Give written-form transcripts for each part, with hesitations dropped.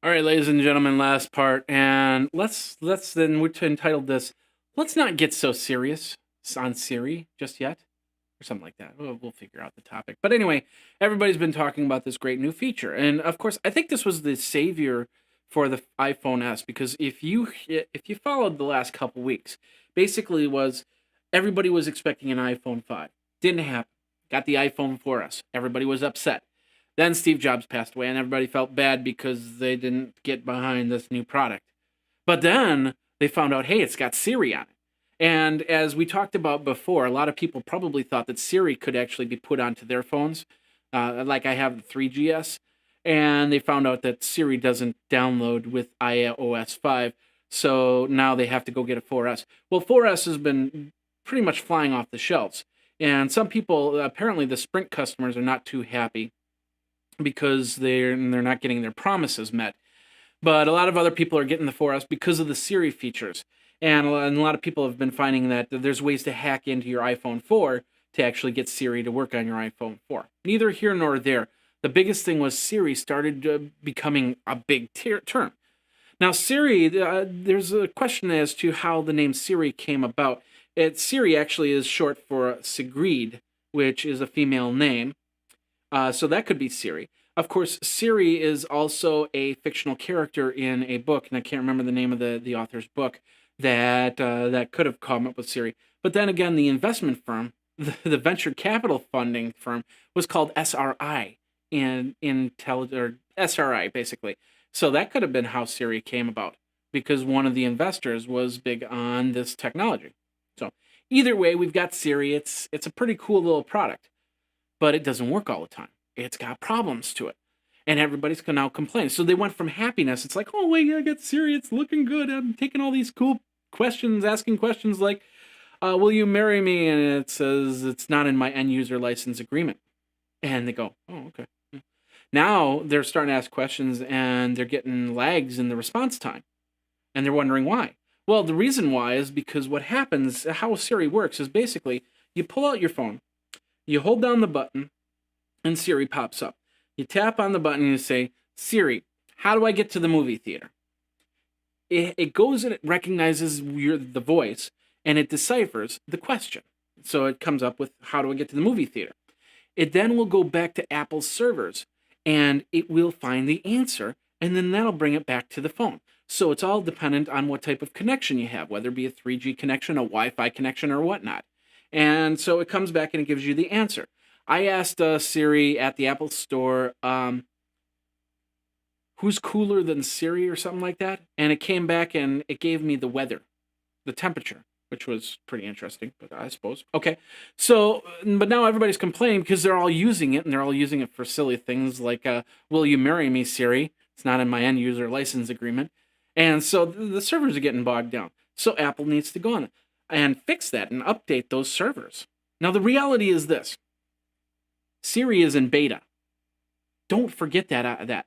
All right, ladies and gentlemen, last part, and let's then we're entitled this. Let's not get so serious on Siri just yet, or something like that. We'll figure out the topic. But anyway, everybody's been talking about this great new feature, and of course, I think this was the savior for the iPhone S because if you followed the last couple weeks, basically was everybody was expecting an iPhone 5, didn't happen. Got the iPhone 4S, everybody was upset. Then Steve Jobs passed away, and everybody felt bad because they didn't get behind this new product. But then they found out, hey, it's got Siri on it. And as we talked about before, a lot of people probably thought that Siri could actually be put onto their phones, like I have the 3GS. And they found out that Siri doesn't download with iOS 5. So now they have to go get a 4S. Well, 4S has been pretty much flying off the shelves. And some people, apparently the Sprint customers, are not too happy because they're not getting their promises met. But a lot of other people are getting the 4S because of the Siri features. And a lot of people have been finding that there's ways to hack into your iPhone 4 to actually get Siri to work on your iPhone 4. Neither here nor there. The biggest thing was Siri started becoming a big term. Now, Siri, there's a question as to how the name Siri came about. Siri actually is short for Sigrid, which is a female name. So that could be Siri. Of course, Siri is also a fictional character in a book, and I can't remember the name of the author's book that could have come up with Siri. But then again, the investment firm, the venture capital funding firm, was called SRI or SRI basically. So that could have been how Siri came about because one of the investors was big on this technology. So either way, we've got Siri. It's a pretty cool little product, but it doesn't work all the time. It's got problems to it. And everybody's now complaining. So they went from happiness. It's like, oh, wait, I got Siri. It's looking good. I'm taking all these cool questions, asking questions like, will you marry me? And it says it's not in my end user license agreement. And they go, oh, okay. Now they're starting to ask questions and they're getting lags in the response time. And they're wondering why. Well, the reason why is because what happens, how Siri works, is basically you pull out your phone, you hold down the button, and Siri pops up. You tap on the button and you say, Siri, how do I get to the movie theater? It goes and it recognizes the voice, and it deciphers the question. So it comes up with, how do I get to the movie theater? It then will go back to Apple's servers, and it will find the answer, and then that'll bring it back to the phone. So it's all dependent on what type of connection you have, whether it be a 3G connection, a Wi-Fi connection, or whatnot. And so it comes back and it gives you the answer. I asked Siri at the Apple store, who's cooler than Siri or something like that? And it came back and it gave me the weather, the temperature, which was pretty interesting, but I suppose. Okay. So, but now everybody's complaining because they're all using it and they're all using it for silly things like, will you marry me, Siri? It's not in my end user license agreement. And so the servers are getting bogged down. So Apple needs to go on and fix that and update those servers. Now, the reality is this. Siri is in beta. Don't forget that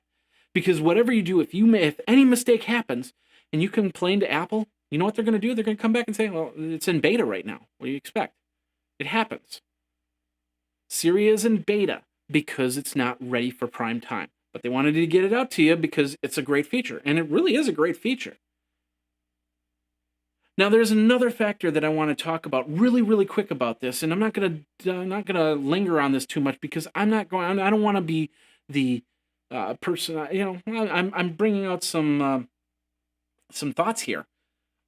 because whatever you do, if any mistake happens and you complain to Apple, you know what they're going to do? They're going to come back and say, well, it's in beta right now. What do you expect? It happens. Siri is in beta because it's not ready for prime time, but they wanted to get it out to you because it's a great feature, and it really is a great feature. Now, there's another factor that I want to talk about really, really quick about this, and I'm not gonna linger on this too much because I don't want to be the person. I'm bringing out some thoughts here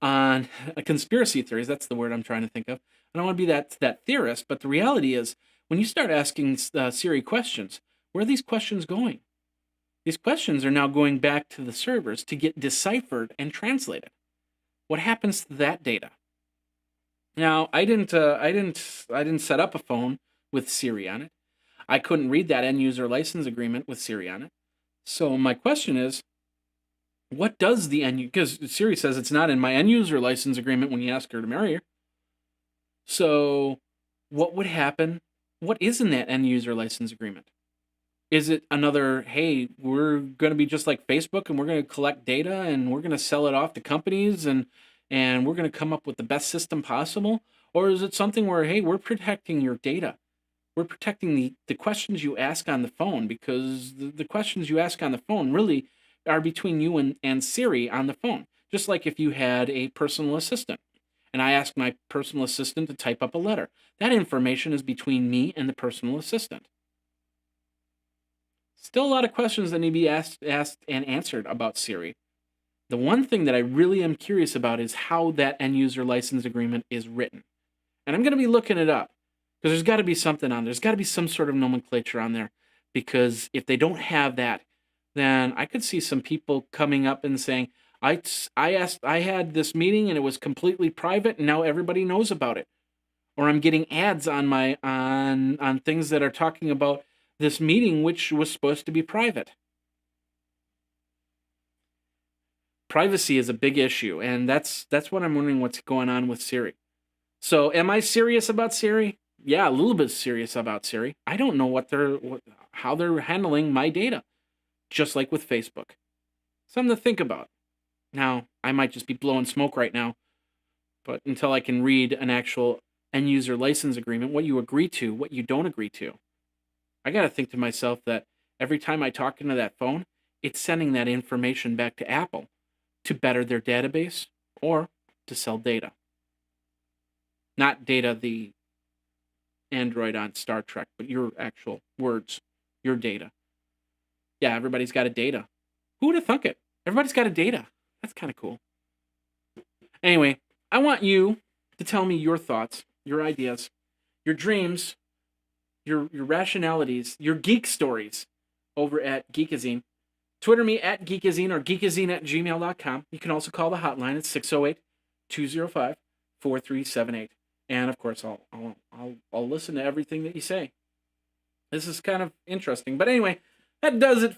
on conspiracy theories. That's the word I'm trying to think of. I don't want to be that theorist, but the reality is, when you start asking Siri questions, where are these questions going? These questions are now going back to the servers to get deciphered and translated. What happens to that data? Now, I didn't set up a phone with Siri on it. I couldn't read that end user license agreement with Siri on it. So my question is, what does the because Siri says it's not in my end user license agreement when you ask her to marry her. So what would happen? What is in that end user license agreement? Is it another, hey, we're going to be just like Facebook and we're going to collect data and we're going to sell it off to companies and we're going to come up with the best system possible? Or is it something where, hey, we're protecting your data? We're protecting the questions you ask on the phone because the questions you ask on the phone really are between you and Siri on the phone. Just like if you had a personal assistant and I ask my personal assistant to type up a letter, that information is between me and the personal assistant. Still a lot of questions that need to be asked and answered about Siri. The one thing that I really am curious about is how that end user license agreement is written. And I'm going to be looking it up because there's got to be something on there. There's got to be some sort of nomenclature on there, because if they don't have that, then I could see some people coming up and saying, I had this meeting and it was completely private and now everybody knows about it. Or I'm getting ads on my on things that are talking about this meeting which was supposed to be private. Privacy is a big issue, and that's what I'm wondering what's going on with Siri. So, am I serious about Siri? Yeah, a little bit serious about Siri. I don't know how they're handling my data, just like with Facebook. Something to think about. Now, I might just be blowing smoke right now, but until I can read an actual end user license agreement, what you agree to, what you don't agree to, I got to think to myself that every time I talk into that phone, it's sending that information back to Apple to better their database or to sell data. Not data, the Android on Star Trek, but your actual words, your data. Yeah, everybody's got a data. Who would have thunk it? Everybody's got a data. That's kind of cool. Anyway, I want you to tell me your thoughts, your ideas, your dreams, your rationalities, your geek stories over at Geekazine. Twitter me at Geekazine or geekazine@gmail.com. You can also call the hotline at 608-205-4378. And of course, I'll listen to everything that you say. This is kind of interesting. But anyway, that does it